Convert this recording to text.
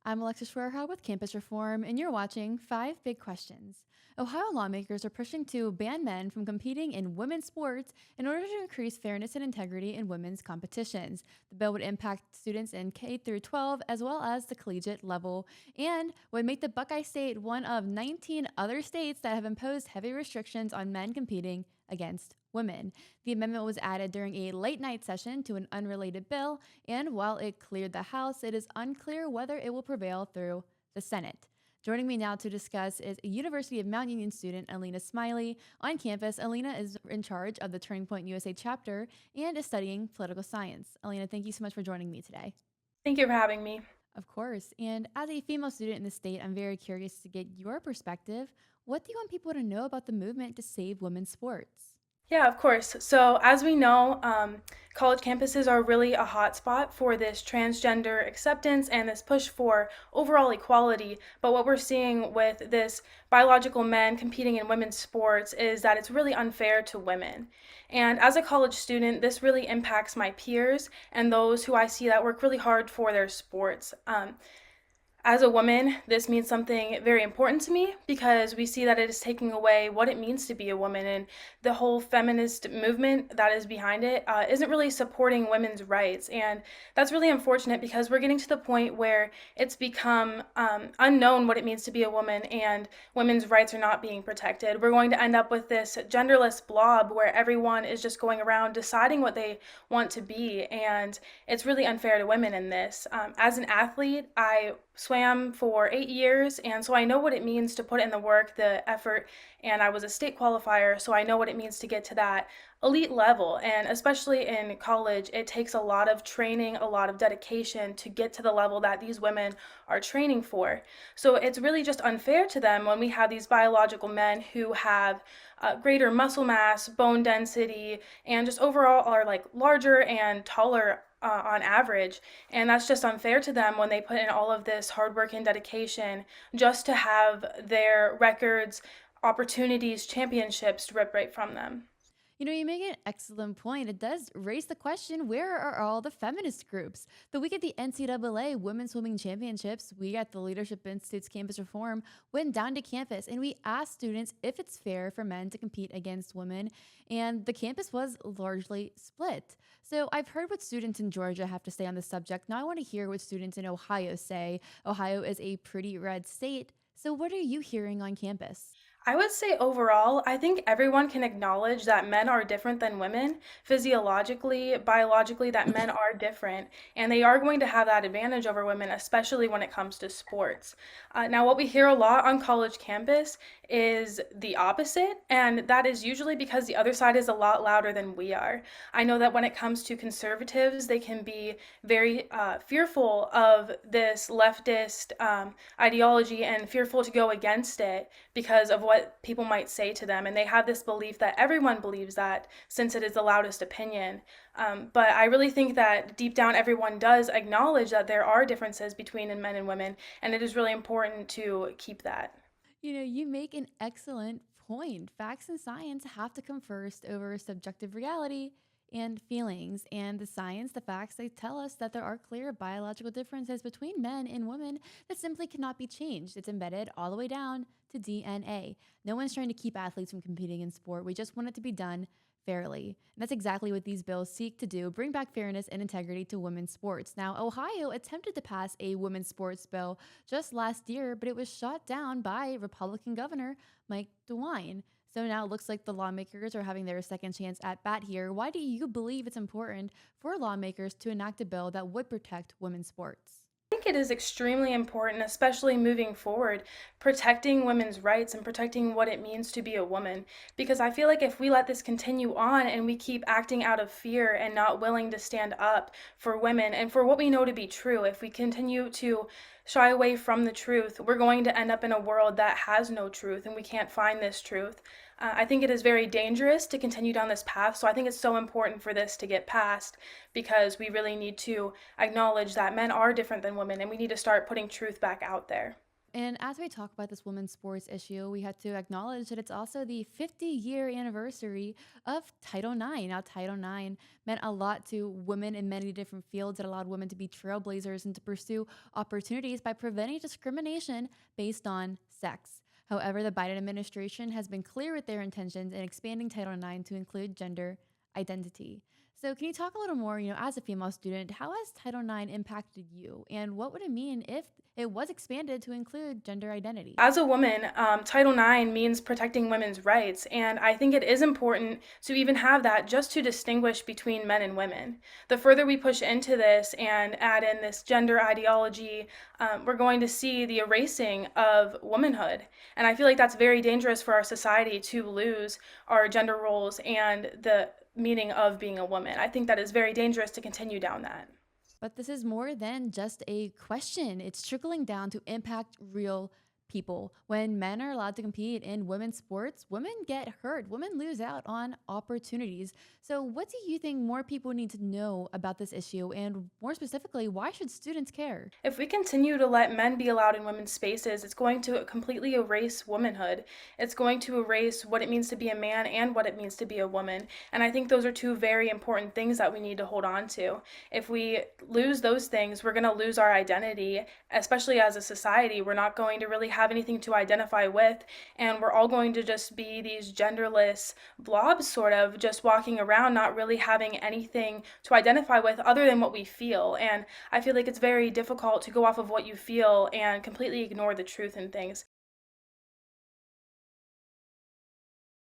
I'm Alexa Schwerha with Campus Reform, and you're watching 5 Big Questions. Ohio lawmakers are pushing to ban men from competing in women's sports in order to increase fairness and integrity in women's competitions. The bill would impact students in K through 12 as well as the collegiate level and would make the Buckeye State one of 19 other states that have imposed heavy restrictions on men competing against women. The amendment was added during a late night session to an unrelated bill, and while it cleared the House, it is unclear whether it will prevail through the Senate. Joining me now to discuss is a University of Mount Union student, Aleana Smiley. On campus, Aleana is in charge of the Turning Point USA chapter and is studying political science. Aleana, thank you so much for joining me today. Thank you for having me. Of course. And as a female student in the state, I'm very curious to get your perspective. What do you want people to know about the movement to save women's sports? Yeah, of course. So, as we know, college campuses are really a hotspot for this transgender acceptance and this push for overall equality. But what we're seeing with this biological men competing in women's sports is that it's really unfair to women. And as a college student, this really impacts my peers and those who I see that work really hard for their sports. As a woman, this means something very important to me because we see that it is taking away what it means to be a woman, and the whole feminist movement that is behind it isn't really supporting women's rights. And that's really unfortunate because we're getting to the point where it's become unknown what it means to be a woman, and women's rights are not being protected. We're going to end up with this genderless blob where everyone is just going around deciding what they want to be, and it's really unfair to women in this. As an athlete, I swam for 8 years, and so I know what it means to put in the work, the effort, and I was a state qualifier, so I know what it means to get to that elite level. And especially in college, it takes a lot of training, a lot of dedication to get to the level that these women are training for. So it's really just unfair to them when we have these biological men who have greater muscle mass, bone density, and just overall are like larger and taller on average. And that's just unfair to them when they put in all of this hard work and dedication just to have their records, opportunities, championships ripped right from them. You make an excellent point. It does raise the question, where are all the feminist groups? The week at the NCAA Women's Swimming Championships, we at the Leadership Institute's Campus Reform went down to campus and we asked students if it's fair for men to compete against women, and the campus was largely split. So I've heard what students in Georgia have to say on the subject. Now I want to hear what students in Ohio say. Ohio is a pretty red state. So what are you hearing on campus? I would say overall, I think everyone can acknowledge that men are different than women. Physiologically, biologically, that men are different, and they are going to have that advantage over women, especially when it comes to sports. Now, what we hear a lot on college campus is the opposite, and that is usually because the other side is a lot louder than we are. I know that when it comes to conservatives, they can be very fearful of this leftist ideology and fearful to go against it because of what people might say to them. And they have this belief that everyone believes that since it is the loudest opinion. But I really think that deep down, everyone does acknowledge that there are differences between men and women. And it is really important to keep that. You make an excellent point. Facts and science have to come first over subjective reality and feelings. And the science, the facts, they tell us that there are clear biological differences between men and women that simply cannot be changed. It's embedded all the way down to DNA. No one's trying to keep athletes from competing in sport. We just want it to be done fairly. And that's exactly what these bills seek to do, bring back fairness and integrity to women's sports. Now, Ohio attempted to pass a women's sports bill just last year, but it was shot down by Republican Governor Mike DeWine. So now it looks like the lawmakers are having their second chance at bat here. Why do you believe it's important for lawmakers to enact a bill that would protect women's sports? I think it is extremely important, especially moving forward, protecting women's rights and protecting what it means to be a woman. Because I feel like if we let this continue on and we keep acting out of fear and not willing to stand up for women and for what we know to be true, if we continue to shy away from the truth, we're going to end up in a world that has no truth and we can't find this truth. I think it is very dangerous to continue down this path, so I think it's so important for this to get passed because we really need to acknowledge that men are different than women and we need to start putting truth back out there. And as we talk about this women's sports issue, we have to acknowledge that it's also the 50-year anniversary of Title IX. Now, Title IX meant a lot to women in many different fields. It allowed women to be trailblazers and to pursue opportunities by preventing discrimination based on sex. However, the Biden administration has been clear with their intentions in expanding Title IX to include gender identity. So, can you talk a little more, as a female student, how has Title IX impacted you? And what would it mean if it was expanded to include gender identity? As a woman, Title IX means protecting women's rights, and I think it is important to even have that just to distinguish between men and women. The further we push into this and add in this gender ideology, we're going to see the erasing of womanhood. And I feel like that's very dangerous for our society to lose our gender roles and the meaning of being a woman. I think that is very dangerous to continue down that. But this is more than just a question. It's trickling down to impact real people. When men are allowed to compete in women's sports, women get hurt. Women lose out on opportunities. So, what do you think more people need to know about this issue? And more specifically, why should students care? If we continue to let men be allowed in women's spaces, it's going to completely erase womanhood. It's going to erase what it means to be a man and what it means to be a woman. And I think those are two very important things that we need to hold on to. If we lose those things, we're going to lose our identity, especially as a society. We're not going to really have anything to identify with, and we're all going to just be these genderless blobs, sort of, just walking around, not really having anything to identify with other than what we feel. And I feel like it's very difficult to go off of what you feel and completely ignore the truth in things.